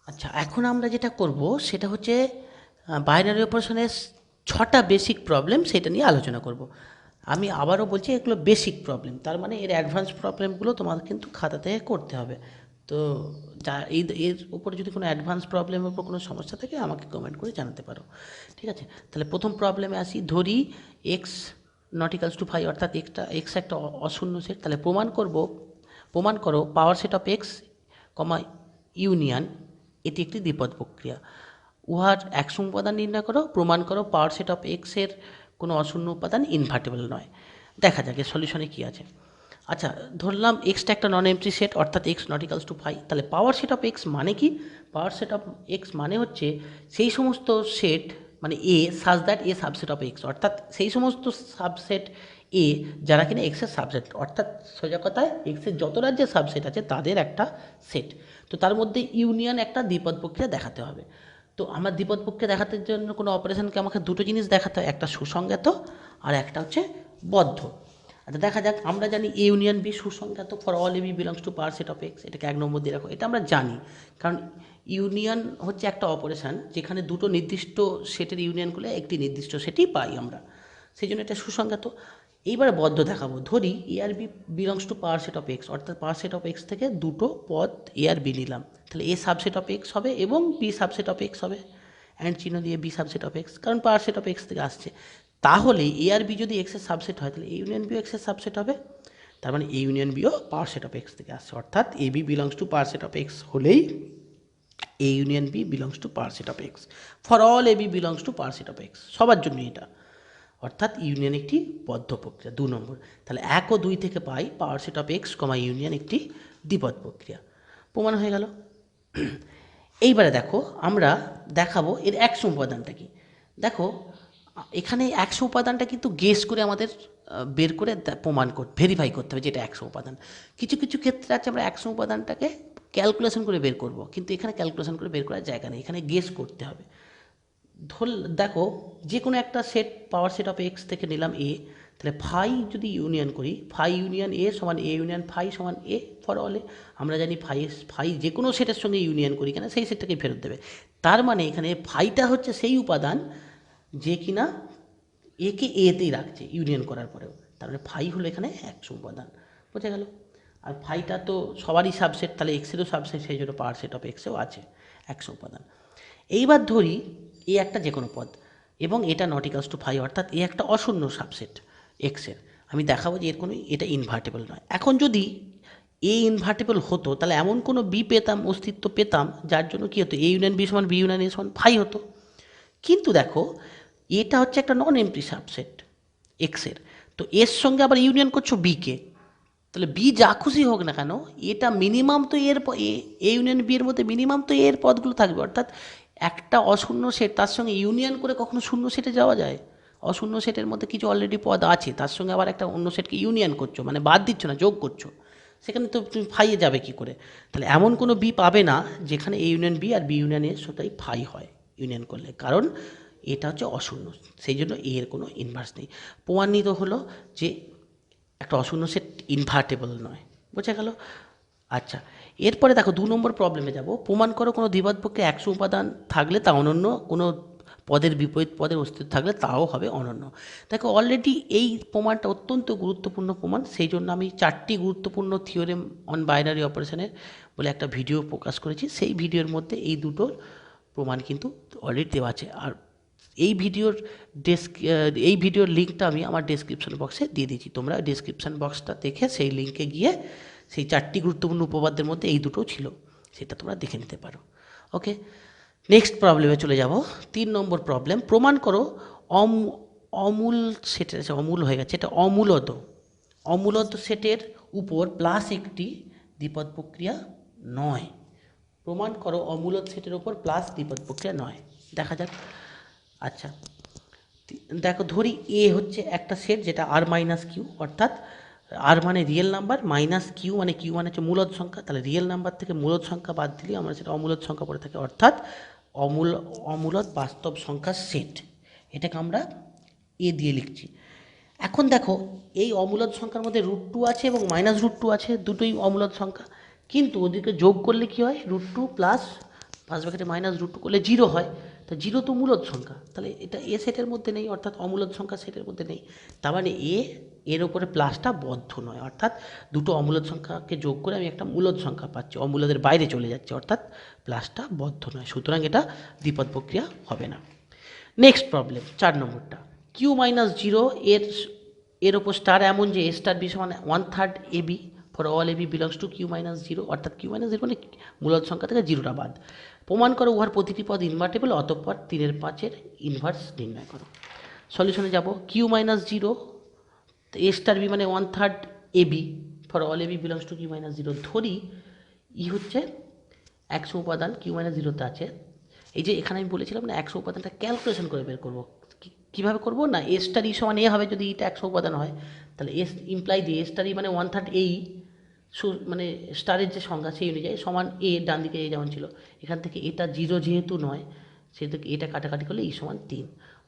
আচ্ছা, এখন আমরা যেটা করব সেটা হচ্ছে বাইনারি অপারেশনের ৬টা বেসিক প্রবলেম সেটা নিয়ে আলোচনা করব। আমি আবারও বলছি এগুলো বেসিক প্রবলেম, তার মানে এর অ্যাডভান্স প্রবলেমগুলো তোমাদের কিন্তু খাতা থেকে করতে হবে। তো যা এর উপরে যদি কোনো অ্যাডভান্স প্রবলেমের উপর কোনো সমস্যা থাকে আমাকে কমেন্ট করে জানাতে পারো। ঠিক আছে, তাহলে প্রথম প্রবলেমে আসি। ধরি x not equals two five, অর্থাৎ এক্স একটা অশূন্য সেট। তাহলে প্রমাণ করো পাওয়ার সেট অফ এক্স কমা ইউনিয়ন এটি একটি দ্বিপদ প্রক্রিয়া। উহার একশো উপাদান নির্ণয় করো, প্রমাণ করো পাওয়ার সেট অফ এক্স এর কোনো অশূন্য উপাদান ইনভার্টেবল নয়। দেখা যাক এর সলিউশনে কী আছে। আচ্ছা, ধরলাম এক্সটা একটা নন এমপ্টি সেট, অর্থাৎ x not equals two five. তাহলে পাওয়ার সেট অফ এক্স মানে কি? পাওয়ার সেট অফ এক্স মানে হচ্ছে সেই সমস্ত সেট, মানে A such that A subset of X, অর্থাৎ সেই সমস্ত সাবসেট এ যারা কিনা এক্সের সাবসেট, অর্থাৎ সোজা কথায় এক্সের যত রাজ্যের সাবসেট আছে তাদের একটা সেট। তো তার মধ্যে ইউনিয়ন একটা দ্বিপদ প্রক্রিয়া দেখাতে হবে। তো আমার দ্বিপদ প্রক্রিয়া দেখাতে জন্য কোনো অপারেশনকে আমাকে দুটো জিনিস দেখাতে হয়, একটা সুসংজ্ঞাত আর একটা হচ্ছে বদ্ধ। আচ্ছা, দেখা যাক। আমরা জানি এ ইউনিয়ন বি সুসংজ্ঞাত for all A B belongs to power set of X, এটাকে 1 নম্বর দিয়ে রাখো। এটা আমরা জানি, কারণ ইউনিয়ন হচ্ছে একটা অপারেশন যেখানে দুটো নির্দিষ্ট সেটের ইউনিয়ন করলে একটি নির্দিষ্ট সেটই পাই আমরা, সেই জন্য এটা সুসংজ্ঞাত। এইবারে বদ্ধ দেখাবো। ধরি এ আর B belongs to power set of X, অর্থাৎ পাওয়ার সেট অফ এক্স থেকে দুটো পদ এ আর বি নিলাম, তাহলে এ সাবসেট অফ এক্স হবে এবং বি সাবসেট অফ এক্স হবে। অ্যান্ড চিহ্ন দিয়ে বি সাবসেট অফ এক্স, কারণ পাওয়ার সেট অফ এক্স থেকে আসছে। তাহলে এ আর বি যদি এক্সের সাবসেট হয় তাহলে এ ইউনিয়ন বিও এক্সের সাবসেট হবে। তার মানে এ ইউনিয়ন বিও পাওয়ার সেট অফ এক্স থেকে আসছে, অর্থাৎ A B belongs to power set of X হলেই A union B belongs to power set of X for all A B belongs to power set of X, সবার জন্য এটা। অর্থাৎ union একটি বদ্ধ প্রক্রিয়া। 2 নম্বর, তাহলে 1 ও 2 থেকে পাই পাওয়ার সেট অফ এক্স কমা ইউনিয়ন একটি দ্বিপদ প্রক্রিয়া। প্রমাণ হয়ে গেল। এইবারে দেখো, আমরা দেখাবো এর একশো উপাদানটা কি। দেখো, এখানে একশো উপাদানটা কিন্তু গেস করে আমাদের বের করে প্রমাণ করতে, ভেরিফাই করতে হবে যেটা একশো উপাদান। কিছু কিছু ক্ষেত্রে আছে আমরা একশো উপাদানটাকে ক্যালকুলেশন করে বের করব, কিন্তু এখানে ক্যালকুলেশন করে বের করার জায়গা নেই, এখানে গেস করতে হবে। দেখো, যে কোনো একটা set power set of X থেকে নিলাম এ, তাহলে ফাই যদি ইউনিয়ন করি, ফাই ইউনিয়ন এ সমান এ ইউনিয়ন ফাই সমান এ ফর অল এ। আমরা জানি ফাই যে কোনো সেটের সঙ্গে ইউনিয়ন করি কেন সেই সেটটাকে ফেরত দেবে। তার মানে এখানে ফাইটা হচ্ছে সেই উপাদান যে কিনা একে এতেই রাখছে ইউনিয়ন করার পরেও। তার মানে ফাই হলো এখানে একশো উপাদান। বোঝা গেল? আর ফাইটা তো সবারই সাবসেট, তাহলে এক্সেরও সাবসেট, সেই জন্য পাওয়ার সেট অফ এক্সেও আছে একশো উপাদান। এইবার ধরি এ একটা যে কোনো পদ এবং এটা নট ইকালস টু ফাইভ, অর্থাৎ এ একটা অশূন্য সাবসেট এক্সের। আমি দেখাবো যে এর কোনো এটা ইনভার্টেবল নয়। এখন যদি এ ইনভার্টেবল হতো তাহলে এমন কোনো বি পেতাম, অস্তিত্ব পেতাম, যার জন্য কী হতো, এ ইউনিয়ন বি সমান বি ইউনিয়ন এ সমান ফাই হতো। কিন্তু দেখো, এটা হচ্ছে একটা নন এমপ্টি সাবসেট এক্সের, তো এর সঙ্গে আবার ইউনিয়ন করছো বিকে, তাহলে বি যা খুশি হোক না কেন, এটা মিনিমাম তো এ ইউনিয়ন বি এর মধ্যে মিনিমাম তো এর পদগুলো থাকবে। অর্থাৎ একটা অশূন্য সেট তার সঙ্গে ইউনিয়ন করে কখনো শূন্য সেটে যাওয়া যায়? অশূন্য সেটের মধ্যে কিছু অলরেডি পদ আছে, তার সঙ্গে আবার একটা অন্য সেটকে ইউনিয়ন করছো, মানে বাদ দিচ্ছ না, যোগ করছো, সেখানে তো তুমি ফাইয়ে যাবে কি করে? তাহলে এমন কোনো বি পাবে না যেখানে এ ইউনিয়ন বি আর বি ইউনিয়ন এর সাথেই ফাই হয় ইউনিয়ন করলে, কারণ এটা হচ্ছে অশূন্য, সেই জন্য এর কোনো ইনভার্স নেই। প্রমাণিত হলো যে একটা অশূন্য সেট ইনভার্টেবল নয়। বোঝা গেল? আচ্ছা, এরপরে দেখো 2 নম্বর প্রবলেমে যাব। প্রমাণ করো কোনো দ্বিপদ পক্ষে একশো উপাদান থাকলে তা অনন্য, কোনো পদের বিপরীত পদের অস্তিত্ব থাকলে তাও হবে অনন্য। দেখো, অলরেডি এই প্রমাণটা অত্যন্ত গুরুত্বপূর্ণ প্রমাণ, সেই জন্য আমি 4টি গুরুত্বপূর্ণ থিওরেম অন বাইনারি অপারেশনের বলে একটা ভিডিও প্রকাশ করেছি। সেই ভিডিওর মধ্যে এই দুটোর প্রমাণ কিন্তু অলরেডি দেওয়া আছে। আর এই ভিডিওর এই ভিডিওর লিঙ্কটা আমি আমার ডেসক্রিপশন বক্সে দিয়ে দিয়েছি, তোমরা ডেসক্রিপশন বক্সটা দেখে সেই লিঙ্কে গিয়ে সেই 4টি গুরুত্বপূর্ণ উপপাদ্যের মধ্যে এই দুটো ছিল, সেটা তোমরা দেখে নিতে পারো। ওকে, নেক্সট প্রবলেমে চলে যাব। 3 নম্বর প্রবলেম। প্রমাণ করো অমূল সেটের, অমূল হয়ে গেছে, এটা অমূলত সেটের উপর প্লাস একটি দ্বিপদ প্রক্রিয়া নয়। প্রমাণ করো অমূলত সেটের উপর প্লাস দ্বিপদ প্রক্রিয়া নয়। দেখা যাক। আচ্ছা, দেখো, ধরি এ হচ্ছে একটা সেট যেটা আর মাইনাস কিউ, অর্থাৎ আর মানে রিয়েল নাম্বার, মাইনাস কিউ মানে হচ্ছে মূলদ সংখ্যা। তাহলে রিয়েল নাম্বার থেকে মূলদ সংখ্যা বাদ দিলে আমরা সেটা অমূলদ সংখ্যা পড়ে থাকে, অর্থাৎ অমূলদ বাস্তব সংখ্যার সেট। এটাকে আমরা এ দিয়ে লিখছি। এখন দেখো, এই অমূলদ সংখ্যার মধ্যে √2 আছে এবং -√2 আছে, দুটোই অমূলদ সংখ্যা, কিন্তু ওদেরকে যোগ করলে কি হয়, √2 প্লাস পাঁচ ব্র্যাকেটে -√2 করলে 0 হয়, তো 0 তো মূলদ সংখ্যা, তাহলে এটা এ সেটের মধ্যে নেই, অর্থাৎ অমূলদ সংখ্যা সেটের মধ্যে নেই। তার মানে এর ওপরে প্লাসটা বদ্ধ নয়, অর্থাৎ দুটো অমূলদ সংখ্যাকে যোগ করে আমি একটা মূলদ সংখ্যা পাচ্ছি, অমূলদের বাইরে চলে যাচ্ছে, অর্থাৎ প্লাসটা বদ্ধ নয়, সুতরাং এটা দ্বিপদ প্রক্রিয়া হবে না। নেক্সট প্রবলেম 4 নম্বরটা, Q-0 এর ওপর স্টার এমন যে a স্টার b সমান 1/3 ab for all ab belongs to Q-0, অর্থাৎ Q-0 মানে মূলদ সংখ্যা থেকে 0টা বাদ। প্রমাণ করো উহার প্রতিটি পদ ইনভার্টেবল, অতঃপর 3/5 ইনভার্স নির্ণয় করো। সলিউশনে যাব, Q-0 a স্টার b মানে 1/3 ab for all ab belongs to Q-0, ধরি ই হচ্ছে 100 উপাদান Q-0তে আছে। এই যে এখানে আমি বলেছিলাম না 100 উপাদানটা ক্যালকুলেশন করে বের করবো, কীভাবে করবো না, এ স্টার ই সমান এ হবে যদি এটা 100 উপাদান হয়, তাহলে এস ইমপ্লাই দিয়ে এ স্টার ই মানে 1/3 এই মানে স্টারের যে সংখ্যা সেই অনুযায়ী সমান এ, ডান দিকে এ যেমন ছিল, এখান থেকে এটা 0 যেহেতু নয় সেহেতু এটা কাটাকাটি করলে ই সমান 3,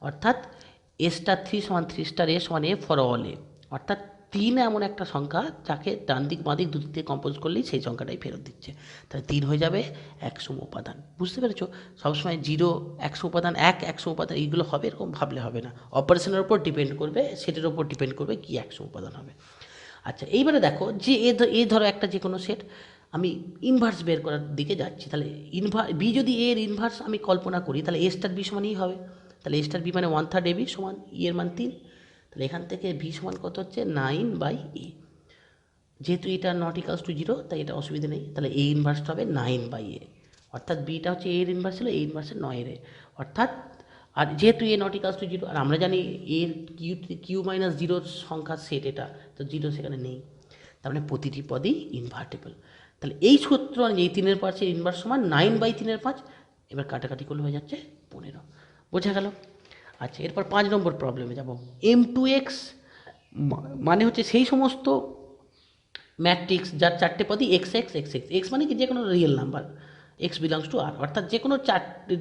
অর্থাৎ এ স্টার 3 সমান 3 স্টার এ সমান এ ফর অল এ, অর্থাৎ 3 এমন একটা সংখ্যা যাকে ডান দিক বাঁ দিক দুদিক থেকে কম্পোজ করলেই সেই সংখ্যাটাই ফেরত দিচ্ছে, তাহলে 3 হয়ে যাবে 100 উপাদান। বুঝতে পেরেছো? সবসময় 0 100 উপাদান 100 উপাদান এইগুলো হবে এরকম ভাবলে হবে না, অপারেশনের উপর ডিপেন্ড করবে, সেটের উপর ডিপেন্ড করবে কি 100 উপাদান হবে। আচ্ছা, এইবারে দেখো যে এ ধরো একটা যে কোনো সেট, আমি ইনভার্স বের করার দিকে যাচ্ছি, তাহলে বি যদি এর ইনভার্স আমি কল্পনা করি তাহলে এ স্টার বি সমান ই হবে, তাহলে এ স্টার বি মানে 1/3 ab সমান ই এর মান 3, তাহলে এখান থেকে ভি সমান কত হচ্ছে 9/a, যেহেতু এটা নট ইকালস টু 0 তাই এটা অসুবিধা নেই, তাহলে এ ইনভার্সটা হবে 9/a, অর্থাৎ বিটা হচ্ছে এর ইনভার্স ছিল, এ ইনভার্সের 9 এর, অর্থাৎ আর যেহেতু এ নট ইকালস টু 0 আর আমরা জানি এর Q-0 সংখ্যার সেট এটা, তো 0 সেখানে নেই, তার মানে প্রতিটি পদই ইনভার্টেবল। তাহলে এই সূত্র অনুযায়ী 3/5 ইনভার্স সমান 9/3/5, এবার কাটাকাটি করলে হয়ে যাচ্ছে 15, বোঝা গেল? আচ্ছা, এরপর 5 নম্বর প্রবলেমে যাব। M2x মানে হচ্ছে সেই সমস্ত ম্যাট্রিক্স যার চারটে পদই X X X X, X মানে কি যে কোনো real number, X belongs to R, অর্থাৎ যে কোনো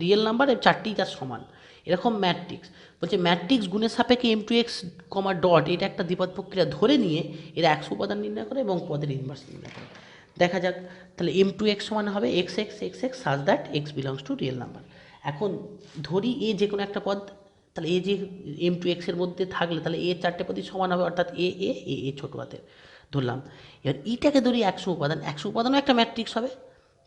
রিয়েল নাম্বার চারটি যার সমান, এরকম ম্যাট্রিক্স। বলছে ম্যাট্রিক্স গুণের সাপেক্ষে M2x, ডট এটা একটা দ্বিপদ প্রক্রিয়া ধরে নিয়ে এরা 100 উপাদান নির্ণয় করে এবং পদের ইনভার্স নির্ণয় করে। দেখা যাক, তাহলে M2x সমান হবে x X X x such that x belongs two real number. এখন ধরি এ যে কোনো একটা পদ, তাহলে এ যে M2x এর মধ্যে থাকলে তাহলে এ চারটে পদই সমান হবে, অর্থাৎ এ এ এ এ ছোটো হাতের ধরলাম। এবার ইটাকে ধরি 100 উপাদান, 100 উপাদানও একটা ম্যাট্রিক্স হবে,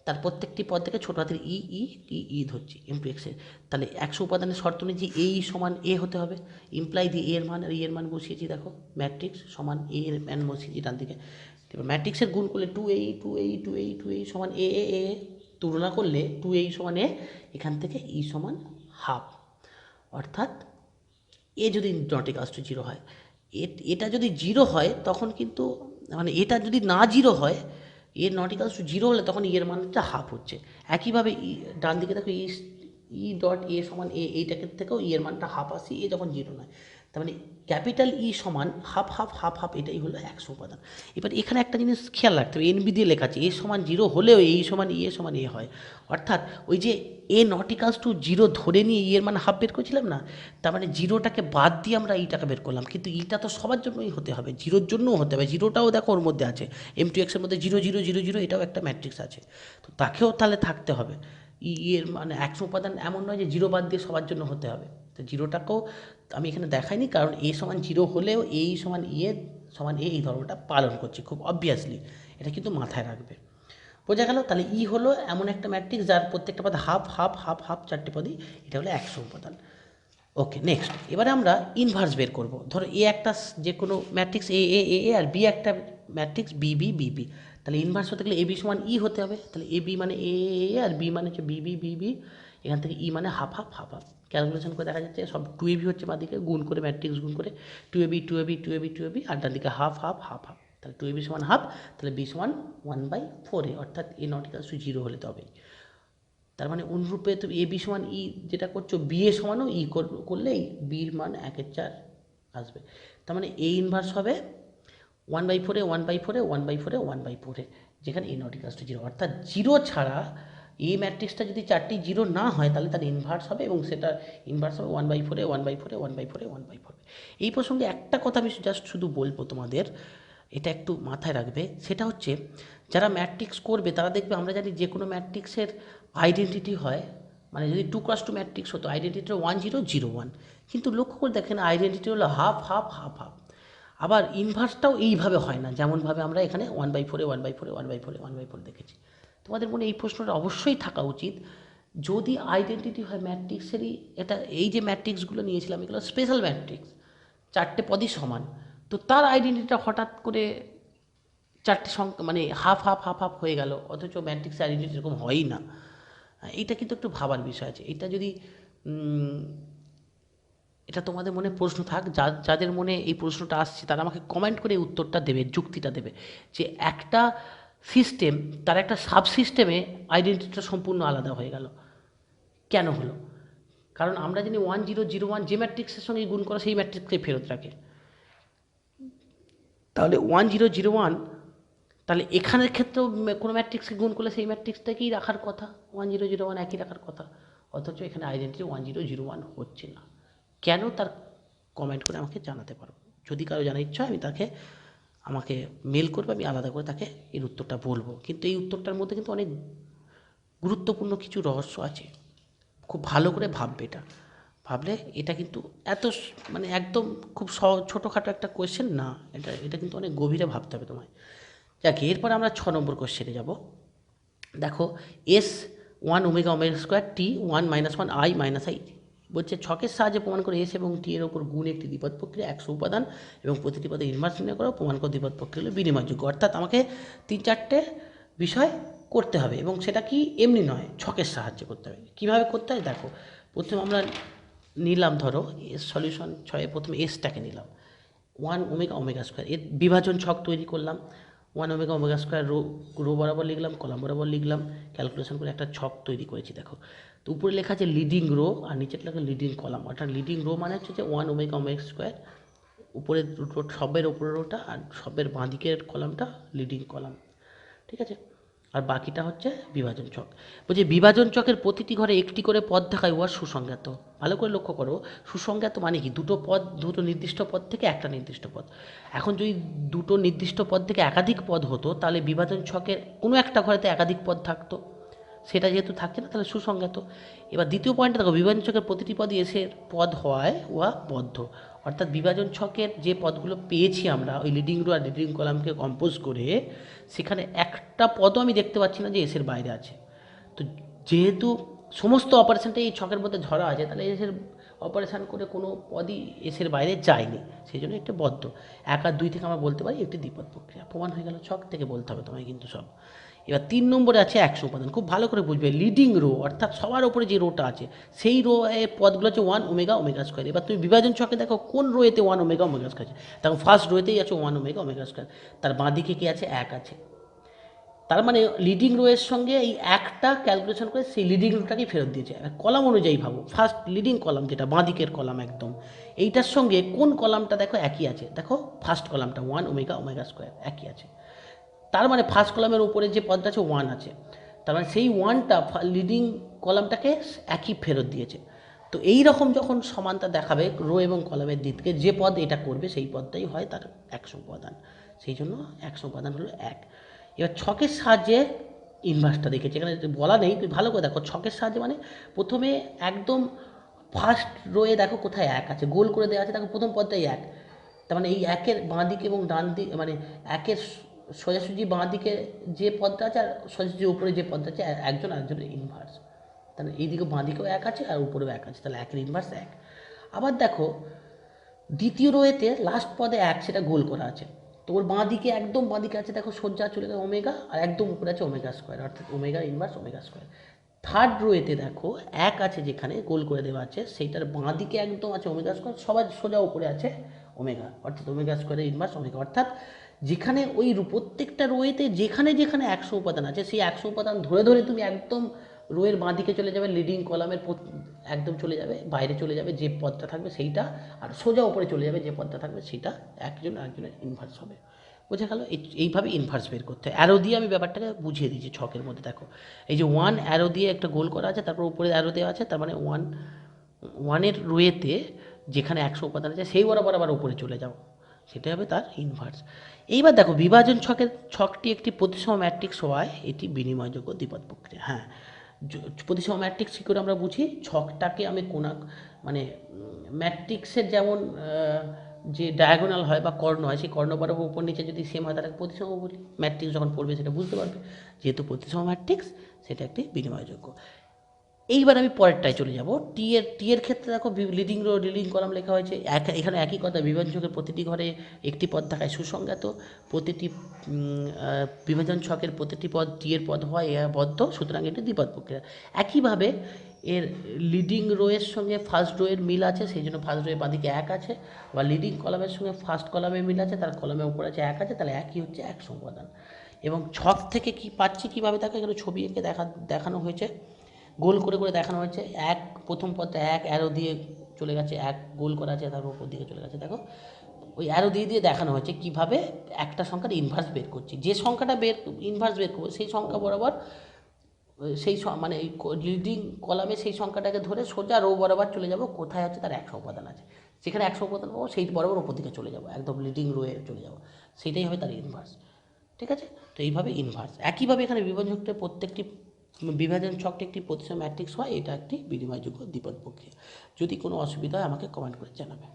তার প্রত্যেকটি পদ থেকে ছোটো হাতের ই ই ই ই ধরছি M2x এর, তাহলে 100 উপাদানের শর্ত অনুযায়ী এই সমান এ হতে হবে, ইমপ্লাই দিয়ে এর মান আর এর মান বসিয়েছি, দেখো ম্যাট্রিক্স সমান এ এর মান বসিয়েছি ডান দিকে, এবার ম্যাট্রিক্সের গুণ করলে 2a 2a 2a 2a সমান এ এ এ, তুলনা করলে 2a সমান এ, এখান থেকে ই সমান হাফ, অর্থাৎ এ যদি নট ইকালস টু 0 হয়, এটা যদি 0 হয় তখন কিন্তু মানে এটা যদি না 0 হয়, এর নট ইকালস টু 0 হলে তখন এর মানটা হাফ হচ্ছে। একইভাবে ডান দিকে দেখো ই ডট এ সমান এ, এইটাকে থেকেও এর মানটা হাফ আসি এ যখন 0 নয়, তার মানে ক্যাপিটাল ই সমান হাফ হাফ হাফ হাফ, এটাই হলো 100 উপাদান। এবার এখানে একটা জিনিস খেয়াল রাখতে হবে, এনবি দিয়ে লেখা আছে এ সমান 0 হলেও এই সমান ই এ সমান এ হয়, অর্থাৎ ওই যে এ নট ইকালস টু 0 ধরে নিয়ে ই এর মান হাফ বের করছিলাম না, তার মানে 0টাকে বাদ দিয়ে আমরা ইটাকে বের করলাম, কিন্তু ইটা তো সবার জন্যই হতে হবে, 0-র জন্যও হতে হবে, 0টাও দেখো ওর মধ্যে আছে, M2x এর মধ্যে 0 0 0 0 এটাও একটা ম্যাট্রিক্স আছে, তো তাকেও তাহলে থাকতে হবে। এর মানে 100 উপাদান এমন নয় যে 0 বাদ দিয়ে সবার জন্য হতে হবে, তো 0টাকেও আমি এখানে দেখাইনি, কারণ এ সমান 0 হলেও এই সমান এ সমান এই ধর্মটা পালন করছে খুব অবভিয়াসলি, এটা কিন্তু মাথায় রাখবে। বোঝা গেল? তাহলে ই হলো এমন একটা ম্যাট্রিক্স যার প্রত্যেকটা পদ হাফ হাফ হাফ হাফ চারটে পদই, এটা হলো 100 উপাদান। ওকে, নেক্সট এবারে আমরা ইনভার্স বের করব। ধরো এ একটা যে কোনো matrix A A A A আর বি একটা matrix B B B B, তাহলে ইনভার্স হতে গেলে এ বি সমান ই হতে হবে, তাহলে এ বি মানে এ এ এ আর বি মানে হচ্ছে বি বি বি বি, এখান থেকে ই মানে half half half half, calculation করে দেখা যাচ্ছে সব 2ab হচ্ছে বাদিকে, গুণ করে ম্যাট্রিক্স গুণ করে 2ab 2ab 2ab 2ab আর ডান দিকে হাফ হাফ হাফ হাফ, তাহলে 2ab সমান হাফ, তাহলে বি সমান 1/4, অর্থাৎ এ নট ইকালস টু 0 হলে তবেই, তার মানে অনুরূপে তুমি এ বি সমান ই যেটা করছো বি এ সমানও ই করলেই বির মান 1/4 আসবে, তার মানে এ ইনভার্স হবে 1/4 1/4 1/4 1/4, যেখানে এ নট ইকালস টু 0, অর্থাৎ 0 ছাড়া এই ম্যাট্রিক্সটা যদি চারটি 0 না হয় তাহলে তার ইনভার্স হবে, এবং সেটা ইনভার্স হবে 1/4 1/4 1/4 1/4। এই প্রসঙ্গে একটা কথা আমি জাস্ট শুধু বলবো তোমাদের, এটা একটু মাথায় রাখবে। সেটা হচ্ছে যারা ম্যাট্রিক্স করবে তারা দেখবে, আমরা জানি যে কোনো ম্যাট্রিক্সের আইডেন্টিটি হয়, মানে যদি 2x2 ম্যাট্রিক্স হতো আইডেন্টিটি 1 0 0 1, কিন্তু লক্ষ্য করে দেখেন আইডেন্টিটি হলো হাফ হাফ হাফ হাফ। আবার ইনভার্সটাও এইভাবে হয় না, যেমনভাবে আমরা এখানে 1/4 1/4 1/4 1/4 দেখেছি। তোমাদের মনে এই প্রশ্নটা অবশ্যই থাকা উচিত, যদি আইডেন্টিটি হয় ম্যাট্রিক্সেরই, এটা এই যে ম্যাট্রিক্সগুলো নিয়েছিলাম এগুলো স্পেশাল ম্যাট্রিক্স, 4টে পদই সমান, তো তার আইডেন্টিটিটা হঠাৎ করে 4টে সংখ্যা মানে হাফ হাফ হাফ হাফ হয়ে গেল, অথচ ম্যাট্রিক্সের আইডেন্টিটি এরকম হয়ই না। এইটা কিন্তু একটু ভাবার বিষয় আছে। এটা যদি এটা তোমাদের মনে প্রশ্ন থাক, যাদের মনে এই প্রশ্নটা আসছে তারা আমাকে কমেন্ট করে উত্তরটা দেবে, যুক্তিটা দেবে, যে একটা সিস্টেম তার একটা সাব সিস্টেমে আইডেন্টিটিটা সম্পূর্ণ আলাদা হয়ে গেল, কেন হলো? কারণ আমরা জানি 1 0 0 1 যে ম্যাট্রিক্সের সঙ্গে গুণ করা সেই ম্যাট্রিক্সকে ফেরত রাখে। তাহলে 1 0 0 1, তাহলে এখানের ক্ষেত্রেও কোনো ম্যাট্রিক্সকে গুণ করলে সেই ম্যাট্রিক্সটাকেই রাখার কথা, 1 0 0 1 একই রাখার কথা, অথচ এখানে আইডেন্টিটি 1 0 0 1 হচ্ছে না। কেন, তার কমেন্ট করে আমাকে জানাতে পারো। যদি কারো জানার ইচ্ছা হয় আমি তাকে আমাকে মেল করবে, আমি আলাদা করে তাকে এর উত্তরটা বলবো। কিন্তু এই উত্তরটার মধ্যে কিন্তু অনেক গুরুত্বপূর্ণ কিছু রহস্য আছে, খুব ভালো করে ভাববে। এটা ভাবলে এটা কিন্তু এত মানে একদম খুব ছোটোখাটো একটা কোয়েশ্চেন না, এটা এটা কিন্তু অনেক গভীরে ভাবতে হবে তোমায়। যাক, এরপর আমরা 6 নম্বর কোয়েশ্চেনে যাব। দেখো, S 1 omega omega square T 1 - 1 I - I বলছে ছকের সাহায্যে প্রমাণ করে এস এবং টি এর ওপর গুণ একটি দ্বিপদ প্রক্রিয়া 100 উপাদান এবং প্রতিটি পদে ইনভার্স নির্ণয় করো, প্রমাণ করো দ্বিপদ প্রক্রিয়া হলো বিনিময়যোগ্য। অর্থাৎ আমাকে 3-4টে বিষয় করতে হবে, এবং সেটা কি এমনি নয়, ছকের সাহায্যে করতে হবে। কীভাবে করতে হয় দেখো, প্রথমে আমরা নিলাম, ধরো এস সলিউশন 6-এ প্রথমে এসটাকে নিলাম 1 ওমেগা ওমেগা স্কোয়ার, এর বিভাজন ছক তৈরি করলাম, 1 ওমেগা ওমেগা স্কোয়ার রো বরাবর লিখলাম, কলাম বরাবর লিখলাম, ক্যালকুলেশন করে একটা ছক তৈরি করেছি। দেখো, তো উপরে লেখা আছে লিডিং রো আর নিচেটা লেখা লিডিং কলাম। অর্থাৎ লিডিং রো মানে হচ্ছে যে 1 ওমেগা ওমেগা স্কোয়ার, উপরের দুটো সবের উপরের রোটা আর সবের বাঁ দিকের কলামটা লিডিং কলাম, ঠিক আছে? আর বাকিটা হচ্ছে বিভাজন ছক। বলছি বিভাজন ছকের প্রতিটি ঘরে একটি করে পদ থাকায় উহার সুসংজ্ঞাত। ভালো করে লক্ষ্য করো, সুসংজ্ঞাত মানে কি, দুটো নির্দিষ্ট পদ থেকে একটা নির্দিষ্ট পদ। এখন যদি দুটো নির্দিষ্ট পদ থেকে একাধিক পদ হতো, তাহলে বিভাজন ছকের কোনো একটা ঘরেতে একাধিক পদ থাকতো, সেটা যেহেতু থাকছে না তাহলে সুসংজ্ঞাত। এবার দ্বিতীয় পয়েন্টে দেখো, বিভাজন ছকের প্রতিটি পদই এসের পদ হওয়ায় উহা বদ্ধ। অর্থাৎ বিভাজন ছকের যে পদগুলো পেয়েছি আমরা ওই লিডিং রো আর লিডিং কলামকে কম্পোজ করে, সেখানে একটা পদও আমি দেখতে পাচ্ছি না যে এসের বাইরে আছে। তো যেহেতু সমস্ত অপারেশনটা এই ছকের মধ্যে ধরা আছে, তাহলে এসের অপারেশন করে কোনো পদই এসের বাইরে যায়নি, সেই জন্য একটা বদ্ধ। 1 আর 2 থেকে আমরা বলতে পারি একটি দ্বিপদ প্রক্রিয়া, প্রমাণ হয়ে গেল। ছক থেকে বলতে হবে তোমায় কিন্তু সব। এবার 3 নম্বরে আছে 100 উপাদান। খুব ভালো করে বুঝবে, লিডিং রো অর্থাৎ সবার উপরে যে রোটা আছে সেই রো এর পদগুলো হচ্ছে 1 ওমেগা ওমেগা স্কোয়ার। এবার তুমি বিভাজন ছকে দেখো কোন রোয়েতে 1 ওমেগা ওমেগা স্কোয়ার আছে, দেখো ফার্স্ট রোয়েতেই আছে 1 ওমেগা ওমেগা স্কোয়ার, তার বাঁ দিকে কি আছে, 1 আছে। তার মানে লিডিং রোয়ের সঙ্গে এই একটা ক্যালকুলেশন করে সেই লিডিং রোটাকেই ফেরত দিয়েছে। কলাম অনুযায়ী ভাবো, ফার্স্ট লিডিং কলাম যেটা বাঁ দিকের কলাম একদম, এইটার সঙ্গে কোন কলামটা দেখো একই আছে, দেখো ফার্স্ট কলামটা 1 ওমেগা ওমেগা স্কোয়ার একই আছে। তার মানে ফার্স্ট কলামের উপরে যে পদটা আছে 1 আছে, তার মানে সেই 1টা লিডিং কলামটাকে একই ফেরত দিয়েছে। তো এই রকম যখন সমানতা দেখাবে রো এবং কলামের দিকে, যে পদ এটা করবে সেই পদটাই হয় তার 100 উপাদান। সেই জন্য 100 উপাদান হলো 1। এবার ছকের সাহায্যে ইনভার্সটা দেখেছি, এখানে বলা নেই, তুই ভালো করে দেখো। ছকের সাহায্যে মানে প্রথমে একদম ফার্স্ট রোয়ে দেখো কোথায় 1 আছে, গোল করে দেওয়া আছে, দেখো প্রথম পদটাই 1। তার মানে এই 1-এর বাঁ দিকে এবং ডান দিক মানে 1-এর সোজাসুজি বাঁ দিকে যে পদটা আছে আর সোজাসুজি উপরে যে পদটা আছে, একজন আরেকজনের ইনভার্স। তাহলে এইদিকে বাঁ দিকেও 1 আছে আর উপরেও 1 আছে, তাহলে 1-এর ইনভার্স 1। আবার দেখো দ্বিতীয় রোয়েতে লাস্ট পদে 1 সেটা গোল করা আছে, তো ওর বাঁ দিকে একদম বাঁ দিকে আছে দেখো সোজা চলে গেছে ওমেগা, আর একদম উপরে আছে ওমেগা স্কোয়ার, অর্থাৎ omega inverse omega square. Third রোয়েতে দেখো 1 আছে যেখানে গোল করে দেওয়া আছে, সেইটার বাঁ দিকে একদম আছে ওমেগা স্কোয়ার, সবার সোজা উপরে আছে ওমেগা, অর্থাৎ ওমেগা স্কোয়ারের ইনভার্স ওমেগা। অর্থাৎ যেখানে ওই প্রত্যেকটা রোয়েতে যেখানে যেখানে 100 উপাদান আছে, সেই 100 উপাদান ধরে ধরে তুমি একদম রোয়ের বাঁ দিকে চলে যাবে, লিডিং কলামের একদম চলে যাবে, বাইরে চলে যাবে যে পদটা থাকবে সেইটা, আর সোজা উপরে চলে যাবে যে পদটা থাকবে সেটা, একজন আরেকজনের ইনভার্স হবে। বোঝা গেল? এইভাবে ইনভার্স বের করতে হয়। অ্যারো দিয়ে আমি ব্যাপারটাকে বুঝিয়ে দিয়েছি ছকের মধ্যে। দেখো এই যে 1 অ্যারো দিয়ে একটা গোল করা আছে, তারপর উপরে অ্যারো দেওয়া আছে, তার মানে 1 1-এর রোয়েতে যেখানে 100 উপাদান আছে সেই বরাবর আবার উপরে চলে যাও, সেটা হবে তার ইনভার্স। এইবার দেখো বিভাজন ছকটি একটি প্রতিসম ম্যাট্রিক্স হওয়ায় এটি বিনিময়যোগ্য দ্বিপদ প্রক্রিয়া। হ্যাঁ, প্রতিসম ম্যাট্রিক্স কী করে আমরা বুঝি? ছকটাকে আমি মানে ম্যাট্রিক্সের যেমন যে ডায়াগোনাল হয় বা কর্ণ হয়, সেই কর্ণ বরাবর উপর নিচে যদি সেম হয় তাহলে প্রতিসম বলি। ম্যাট্রিক্স যখন পড়বে সেটা বুঝতে পারবে, যেহেতু প্রতিসম ম্যাট্রিক্স সেটা একটি বিনিময়যোগ্য। এইবার আমি পরেরটায় চলে যাব। টি এর ক্ষেত্রে দেখো লিডিং রো লিডিং কলাম লেখা হয়েছে, এখানে একই কথা, বিভাজন ছকের প্রতিটি ঘরে একটি পদ থাকায় সুসংজ্ঞাত, প্রতিটি বিভাজন ছকের প্রতিটি পদ টি এর পদ হয় বদ্ধ, সুতরাং এটি দ্বিপদ প্রক্রিয়া। একইভাবে এর লিডিং রোয়ের সঙ্গে ফার্স্ট রোয়ের মিল আছে, সেই জন্য ফার্স্ট রোয়ের বাঁদিকে 1 আছে, বা লিডিং কলামের সঙ্গে ফার্স্ট কলামের মিল আছে, তার কলামের উপর আছে 1 আছে, তাহলে একই হচ্ছে এক সম্পাদন। এবং ছক থেকে কি পাচ্ছি কীভাবে দেখো, এখানে ছবি এঁকে দেখানো হয়েছে, গোল করে করে দেখানো হয়েছে। প্রথম পদটা 1 অ্যারো দিয়ে চলে গেছে, 1 গোল করা আছে, তার উপর দিকে চলে গেছে। দেখো ওই অ্যারো দিয়ে দিয়ে দেখানো হয়েছে কীভাবে একটা সংখ্যার ইনভার্স বের করছি। যে সংখ্যাটা ইনভার্স বের করবো সেই সংখ্যা বরাবর মানে এই লিডিং কলামে সেই সংখ্যাটাকে ধরে সোজা রো বরাবর চলে যাব, কোথায় হচ্ছে তার 100 উপাদান আছে, সেখানে 100 উপাদান পাবো, সেই বরাবর ওপর দিকে চলে যাব, একদম লিডিং রোয়ে চলে যাব, সেটাই হবে তার ইনভার্স। ঠিক আছে, তো এইভাবে ইনভার্স। একইভাবে এখানে বিভাজন ছকটি একটি প্রতিসম ম্যাট্রিক্স হয়, এটা একটি বিনিময়যোগ্য দ্বিপদ প্রক্রিয়া। যদি কোনো অসুবিধা হয় আমাকে কমেন্ট করে জানাবে।